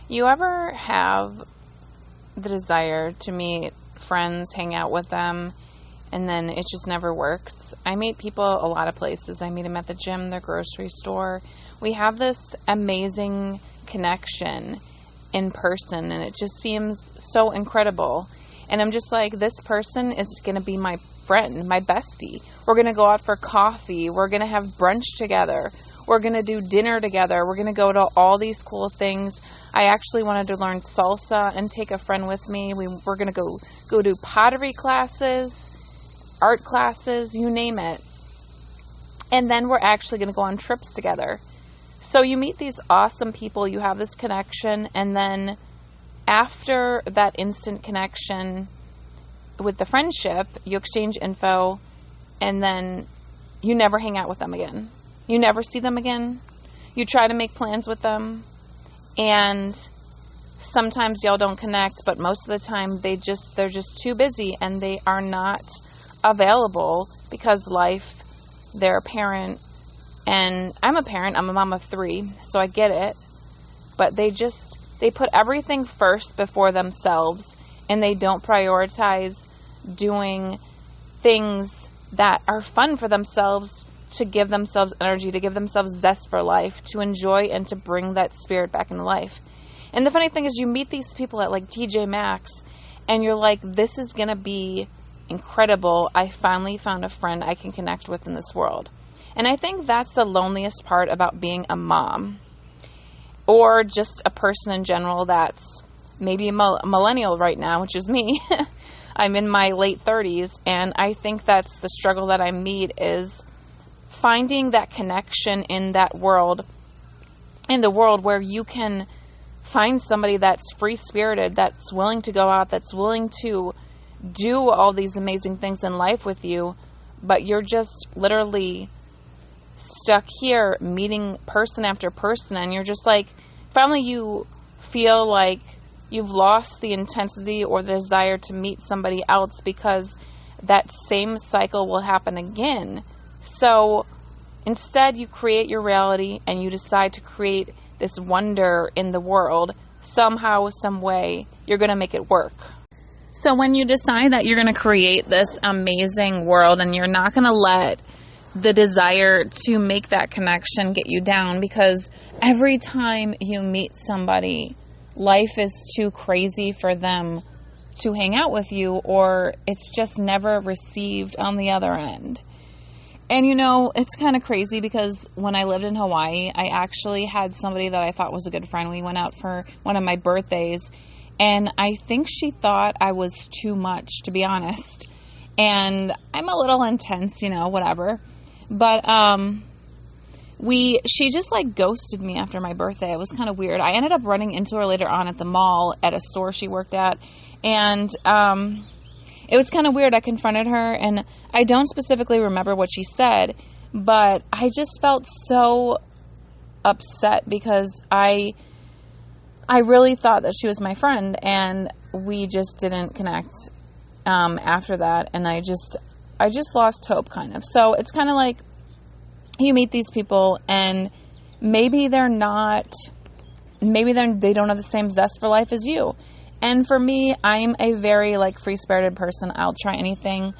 You ever have the desire to meet friends, hang out with them, and then it just never works? I meet people a lot of places. I meet them at the gym, the grocery store. We have this amazing connection in person, and it just seems so incredible. And I'm just like, this person is going to be my friend, my bestie. We're going to go out for coffee. We're going to have brunch together. We're going to do dinner together. We're going to go to all these cool things. I actually wanted to learn salsa and take a friend with me. We're going to go do pottery classes, art classes, you name it. And then we're actually going to go on trips together. So you meet these awesome people, you have this connection, and then after that instant connection with the friendship, you exchange info, and then you never hang out with them again. You never see them again. You try to make plans with them, and sometimes y'all don't connect, but most of the time they're just too busy, and they are not available because life, they're a parent, and I'm a parent, I'm a mom of 3, so I get it, but they put everything first before themselves, and they don't prioritize doing things that are fun for themselves, to give themselves energy, to give themselves zest for life, to enjoy and to bring that spirit back into life. And the funny thing is, you meet these people at like TJ Maxx, and you're like, this is going to be incredible. I finally found a friend I can connect with in this world. And I think that's the loneliest part about being a mom, or just a person in general that's maybe a millennial right now, which is me. I'm in my late 30s, and I think that's the struggle that I meet, is finding that connection in that world, in the world where you can find somebody that's free-spirited, that's willing to go out, that's willing to do all these amazing things in life with you, but you're just literally stuck here meeting person after person, and you're just like, finally you feel like you've lost the intensity or the desire to meet somebody else, because that same cycle will happen again. So instead, you create your reality, and you decide to create this wonder in the world. Somehow, some way, you're going to make it work. So when you decide that you're going to create this amazing world, and you're not going to let the desire to make that connection get you down, because every time you meet somebody, life is too crazy for them to hang out with you, or it's just never received on the other end. And you know, it's kind of crazy, because when I lived in Hawaii, I actually had somebody that I thought was a good friend. We went out for one of my birthdays, and I think she thought I was too much, to be honest. And I'm a little intense, you know, whatever. But she just like ghosted me after my birthday. It was kind of weird. I ended up running into her later on at the mall at a store she worked at, and it was kind of weird. I confronted her, and I don't specifically remember what she said, but I just felt so upset, because I really thought that she was my friend, and we just didn't connect after that, and I just lost hope, kind of. So it's kind of like, you meet these people, and maybe they don't have the same zest for life as you. And for me, I'm a very like free-spirited person. I'll try anything,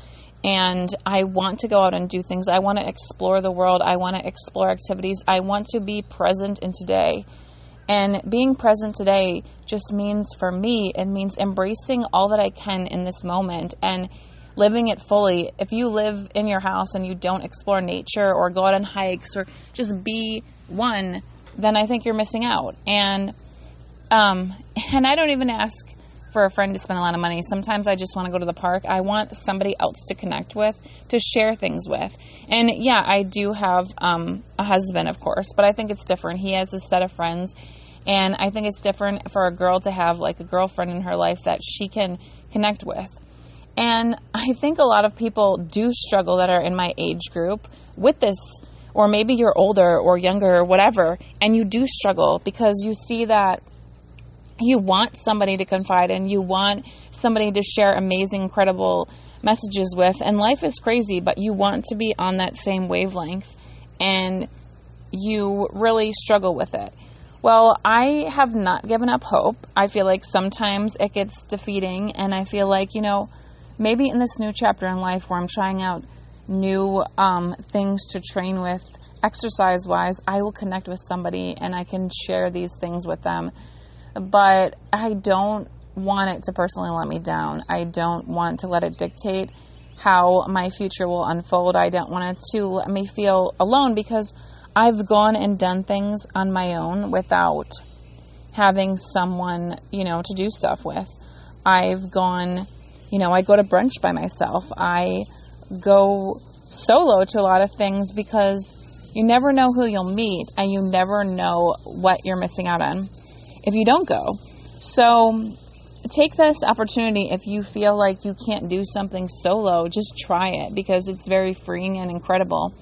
and I want to go out and do things. I want to explore the world. I want to explore activities. I want to be present in today. And being present today just means, for me, it means embracing all that I can in this moment and living it fully. If you live in your house and you don't explore nature or go out on hikes or just be one, then I think you're missing out. And I don't even ask for a friend to spend a lot of money. Sometimes I just want to go to the park. I want somebody else to connect with, to share things with. And yeah, I do have a husband, of course, but I think it's different. He has a set of friends, and I think it's different for a girl to have like a girlfriend in her life that she can connect with. And I think a lot of people do struggle that are in my age group with this, or maybe you're older or younger or whatever, and you do struggle because you see that you want somebody to confide in, you want somebody to share amazing, incredible messages with, and life is crazy, but you want to be on that same wavelength, and you really struggle with it. Well, I have not given up hope. I feel like sometimes it gets defeating, and I feel like, maybe in this new chapter in life where I'm trying out new things to train with exercise-wise, I will connect with somebody and I can share these things with them. But I don't want it to personally let me down. I don't want to let it dictate how my future will unfold. I don't want it to let me feel alone, because I've gone and done things on my own without having someone, to do stuff with. I've gone, I go to brunch by myself. I go solo to a lot of things, because you never know who you'll meet and you never know what you're missing out on if you don't go. So take this opportunity. If you feel like you can't do something solo, just try it, because it's very freeing and incredible.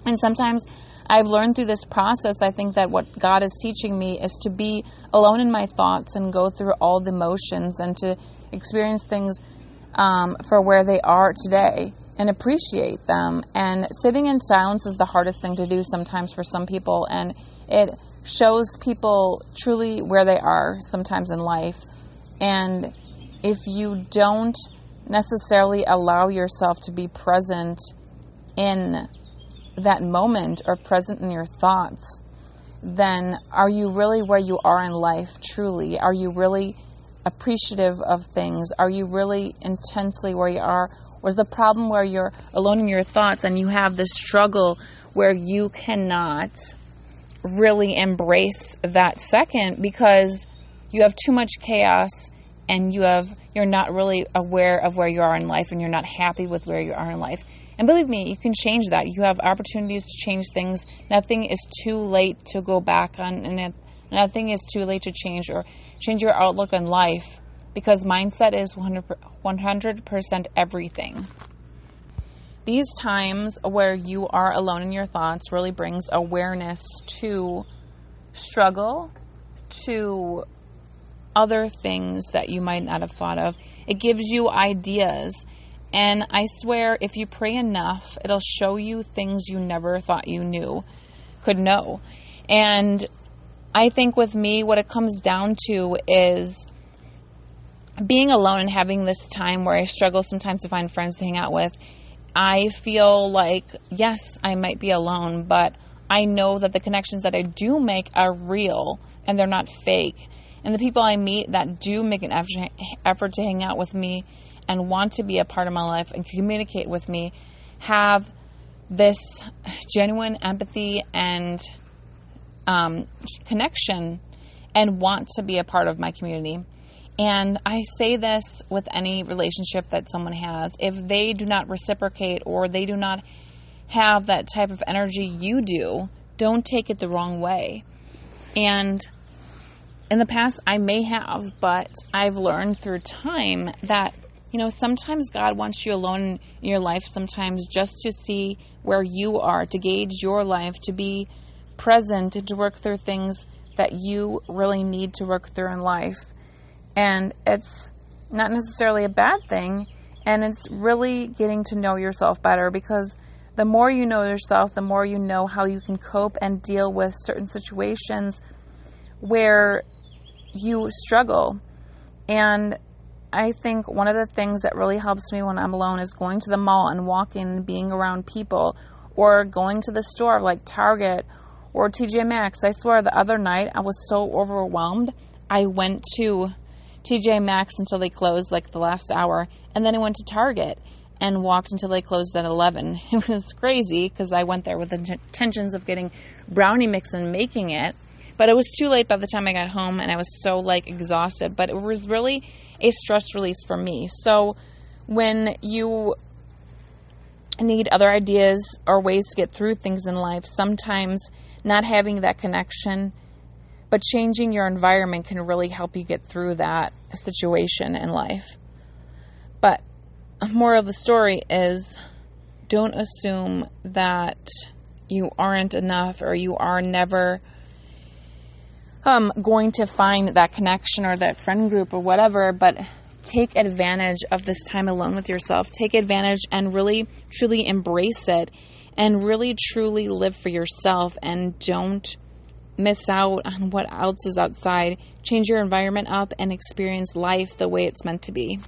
And sometimes I've learned through this process, I think that what God is teaching me is to be alone in my thoughts and go through all the emotions and to experience things for where they are today and appreciate them. And sitting in silence is the hardest thing to do sometimes for some people, and it shows people truly where they are sometimes in life. And if you don't necessarily allow yourself to be present in that moment or present in your thoughts, then are you really where you are in life truly? Are you really appreciative of things? Are you really intensely where you are? Or is the problem where you're alone in your thoughts and you have this struggle where you cannot really embrace that second because you have too much chaos and you're not really aware of where you are in life and you're not happy with where you are in life? And believe me, you can change that. You have opportunities to change things. Nothing is too late to go back on, and nothing is too late to change or change your outlook on life, because mindset is 100% everything. These times where you are alone in your thoughts really brings awareness to struggle, to other things that you might not have thought of. It gives you ideas. And I swear, if you pray enough, it'll show you things you never thought you could know. And I think with me, what it comes down to is being alone and having this time where I struggle sometimes to find friends to hang out with. I feel like, yes, I might be alone, but I know that the connections that I do make are real and they're not fake. And the people I meet that do make an effort to hang out with me and want to be a part of my life and communicate with me have this genuine empathy and connection and want to be a part of my community. And I say this with any relationship that someone has. If they do not reciprocate or they do not have that type of energy you do, don't take it the wrong way. And in the past, I may have, but I've learned through time that sometimes God wants you alone in your life, sometimes just to see where you are, to gauge your life, to be present, and to work through things that you really need to work through in life. And it's not necessarily a bad thing, and it's really getting to know yourself better, because the more you know yourself, the more you know how you can cope and deal with certain situations where you struggle. And I think one of the things that really helps me when I'm alone is going to the mall and walking and being around people, or going to the store like Target or TJ Maxx. I swear the other night I was so overwhelmed. I went to TJ Maxx until they closed like the last hour, and then I went to Target and walked until they closed at 11. It was crazy because I went there with the intentions of getting brownie mix and making it, but it was too late by the time I got home and I was so exhausted. But it was really a stress release for me. So when you need other ideas or ways to get through things in life, sometimes not having that connection but changing your environment can really help you get through that situation in life. But more of the story is, don't assume that you aren't enough or you are never going to find that connection or that friend group or whatever, but take advantage of this time alone with yourself. Take advantage and really, truly embrace it and really, truly live for yourself, and don't miss out on what else is outside. Change your environment up and experience life the way it's meant to be.